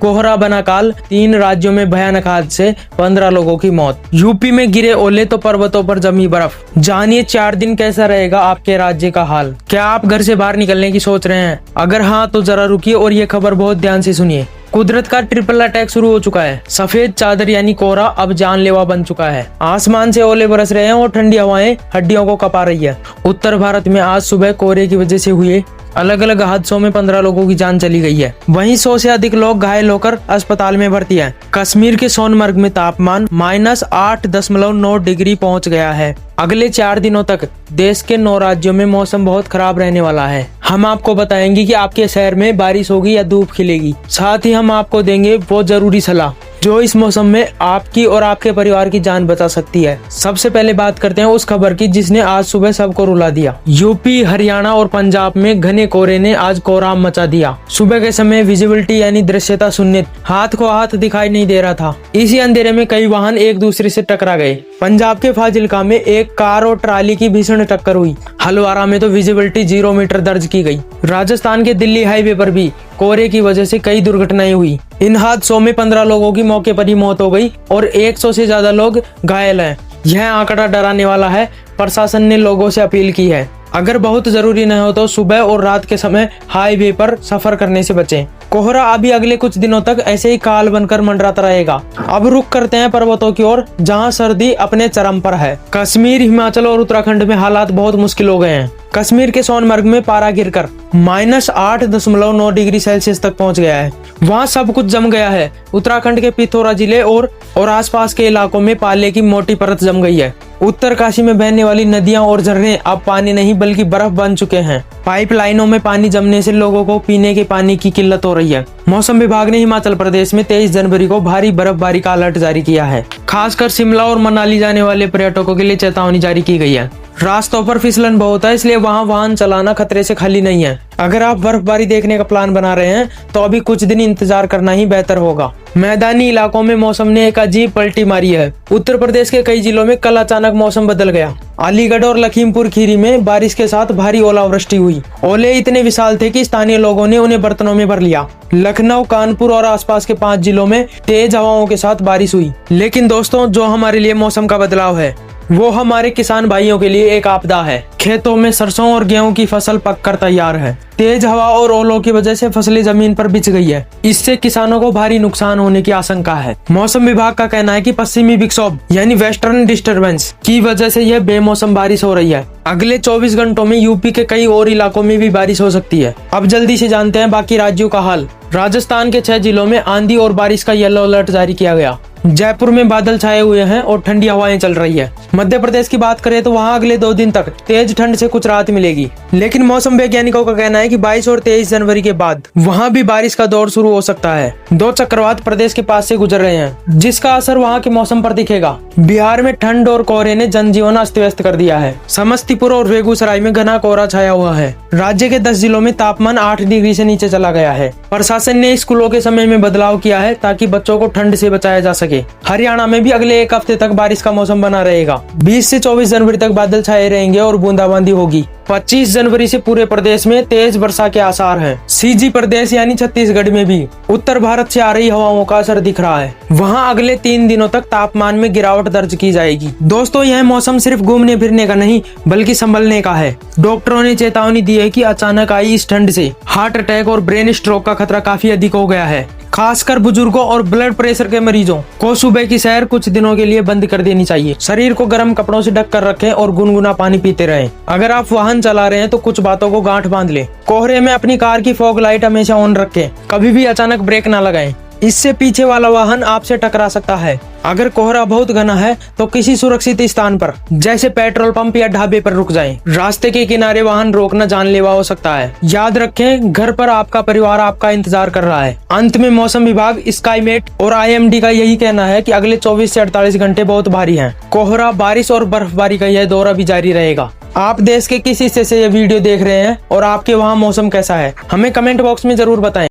कोहरा बना काल, 3 राज्यों में भयानक हादसे, 15 लोगों की मौत। यूपी में गिरे ओले तो पर्वतों पर जमी बर्फ। जानिए 4 दिन कैसा रहेगा आपके राज्य का हाल। क्या आप घर से बाहर निकलने की सोच रहे हैं? अगर हाँ तो जरा रुकिए और ये खबर बहुत ध्यान से सुनिए। कुदरत का ट्रिपल अटैक शुरू हो चुका है। सफेद चादर यानी कोहरा अब जानलेवा बन चुका है। आसमान से ओले बरस रहे हैं और ठंडी हवाएं हड्डियों को कपा रही है। उत्तर भारत में आज सुबह कोहरे की वजह से हुए अलग अलग हादसों में 15 लोगों की जान चली गई है। वहीं 100 से अधिक लोग घायल होकर अस्पताल में भर्ती हैं। कश्मीर के सोनमर्ग में तापमान -8.9 डिग्री पहुंच गया है। अगले 4 दिनों तक देश के 9 राज्यों में मौसम बहुत खराब रहने वाला है। हम आपको बताएंगे कि आपके शहर में बारिश होगी या धूप खिलेगी। साथ ही हम आपको देंगे वो जरूरी सलाह जो इस मौसम में आपकी और आपके परिवार की जान बचा सकती है। सबसे पहले बात करते हैं उस खबर की जिसने आज सुबह सबको रुला दिया। यूपी, हरियाणा और पंजाब में घने कोहरे ने आज कोहराम मचा दिया। सुबह के समय विजिबिलिटी यानी दृश्यता शून्य, हाथ को हाथ दिखाई नहीं दे रहा था। इसी अंधेरे में कई वाहन एक दूसरे से टकरा गए। पंजाब के फाजिल्का में एक कार और ट्राली की भीषण टक्कर हुई। हलवारा में तो विजिबिलिटी 0 मीटर दर्ज की गई। राजस्थान के दिल्ली हाईवे पर भी कोहरे की वजह से कई दुर्घटनाएं हुई। इन हादसों में 15 लोगों की मौके पर ही मौत हो गई और 100 से ज्यादा लोग घायल हैं। यह आंकड़ा डराने वाला है। प्रशासन ने लोगों से अपील की है, अगर बहुत जरूरी न हो तो सुबह और रात के समय हाईवे पर सफर करने से बचें। कोहरा अभी अगले कुछ दिनों तक ऐसे ही काल बनकर मंडराता रहेगा। अब रुक करते हैं पर्वतों की ओर जहां सर्दी अपने चरम पर है। कश्मीर, हिमाचल और उत्तराखंड में हालात बहुत मुश्किल हो गए हैं। कश्मीर के सोनमर्ग में पारा गिरकर -8.9 डिग्री सेल्सियस तक पहुंच गया है। वहां सब कुछ जम गया है। उत्तराखंड के पिथौरा जिले और आसपास के इलाकों में पाले की मोटी परत जम गई है। उत्तरकाशी में बहने वाली नदियां और झरने अब पानी नहीं बल्कि बर्फ बन चुके हैं। पाइपलाइनों में पानी जमने से लोगों को पीने के पानी की किल्लत हो रही है। मौसम विभाग ने हिमाचल प्रदेश में 23 जनवरी को भारी बर्फबारी का अलर्ट जारी किया है। खासकर शिमला और मनाली जाने वाले पर्यटकों के लिए चेतावनी जारी की गई है। रास्तों पर फिसलन बहुत है, इसलिए वहां वाहन चलाना खतरे से खाली नहीं है। अगर आप बर्फबारी देखने का प्लान बना रहे हैं तो अभी कुछ दिन इंतजार करना ही बेहतर होगा। मैदानी इलाकों में मौसम ने एक अजीब पलटी मारी है। उत्तर प्रदेश के कई जिलों में कल अचानक मौसम बदल गया। अलीगढ़ और लखीमपुर खीरी में बारिश के साथ भारी ओलावृष्टि हुई। ओले इतने विशाल थे कि स्थानीय लोगों ने उन्हें बर्तनों में भर लिया। लखनऊ, कानपुर और आसपास के 5 जिलों में तेज हवाओं के साथ बारिश हुई। लेकिन दोस्तों, जो हमारे लिए मौसम का बदलाव है वो हमारे किसान भाइयों के लिए एक आपदा है। खेतों में सरसों और गेहूं की फसल पककर तैयार है। तेज हवा और ओलों की वजह से फसलें जमीन पर बिछ गई है। इससे किसानों को भारी नुकसान होने की आशंका है। मौसम विभाग का कहना है कि पश्चिमी विक्षोभ यानी वेस्टर्न डिस्टर्बेंस की वजह से यह बेमौसम बारिश हो रही है। अगले 24 घंटों में यूपी के कई और इलाकों में भी बारिश हो सकती है। अब जल्दी से जानते हैं बाकी राज्यों का हाल। राजस्थान के 6 जिलों में आंधी और बारिश का येलो अलर्ट जारी किया गया। जयपुर में बादल छाए हुए हैं और ठंडी हवाएं चल रही है। मध्य प्रदेश की बात करें तो वहां अगले 2 दिन तक तेज ठंड से कुछ राहत मिलेगी। लेकिन मौसम वैज्ञानिकों का कहना है कि 22 और 23 जनवरी के बाद वहां भी बारिश का दौर शुरू हो सकता है। 2 चक्रवात प्रदेश के पास से गुजर रहे हैं जिसका असर वहां के मौसम पर दिखेगा। बिहार में ठंड और कोहरे ने जनजीवन अस्त व्यस्त कर दिया है। समस्तीपुर और बेगूसराय में घना कोहरा छाया हुआ है। राज्य के 10 जिलों में तापमान 8 डिग्री से नीचे चला गया है। प्रशासन ने स्कूलों के समय में बदलाव किया है ताकि बच्चों को ठंड से बचाया जा सके। हरियाणा में भी अगले 1 हफ्ते तक बारिश का मौसम बना रहेगा। 20 से 24 जनवरी तक बादल छाए रहेंगे और बूंदाबांदी होगी। 25 जनवरी से पूरे प्रदेश में तेज वर्षा के आसार हैं। सीजी प्रदेश यानी छत्तीसगढ़ में भी उत्तर भारत से आ रही हवाओं का असर दिख रहा है। वहां अगले 3 दिनों तक तापमान में गिरावट दर्ज की जाएगी। दोस्तों, यह मौसम सिर्फ घूमने फिरने का नहीं बल्कि संभलने का है। डॉक्टरों ने चेतावनी दी है कि अचानक आई इस ठंड से हार्ट अटैक और ब्रेन स्ट्रोक का खतरा काफी अधिक हो गया है। खासकर बुजुर्गों और ब्लड प्रेशर के मरीजों को सुबह की सैर कुछ दिनों के लिए बंद कर देनी चाहिए। शरीर को गर्म कपड़ों से ढक कर रखें और गुनगुना पानी पीते रहें। अगर आप वाहन चला रहे हैं तो कुछ बातों को गांठ बांध लें। कोहरे में अपनी कार की फॉग लाइट हमेशा ऑन रखें। कभी भी अचानक ब्रेक ना लगाएं, इससे पीछे वाला वाहन आपसे टकरा सकता है। अगर कोहरा बहुत घना है तो किसी सुरक्षित स्थान पर जैसे पेट्रोल पंप या ढाबे पर रुक जाएं। रास्ते के किनारे वाहन रोकना जानलेवा हो सकता है। याद रखें, घर पर आपका परिवार आपका इंतजार कर रहा है। अंत में मौसम विभाग, स्काईमेट और IMD का यही कहना है कि अगले 24 से 48 घंटे बहुत भारी हैं। कोहरा, बारिश और बर्फबारी का यह दौर भी जारी रहेगा। आप देश के किस हिस्से से यह वीडियो देख रहे हैं और आपके वहाँ मौसम कैसा है, हमें कमेंट बॉक्स में जरूर बताएं।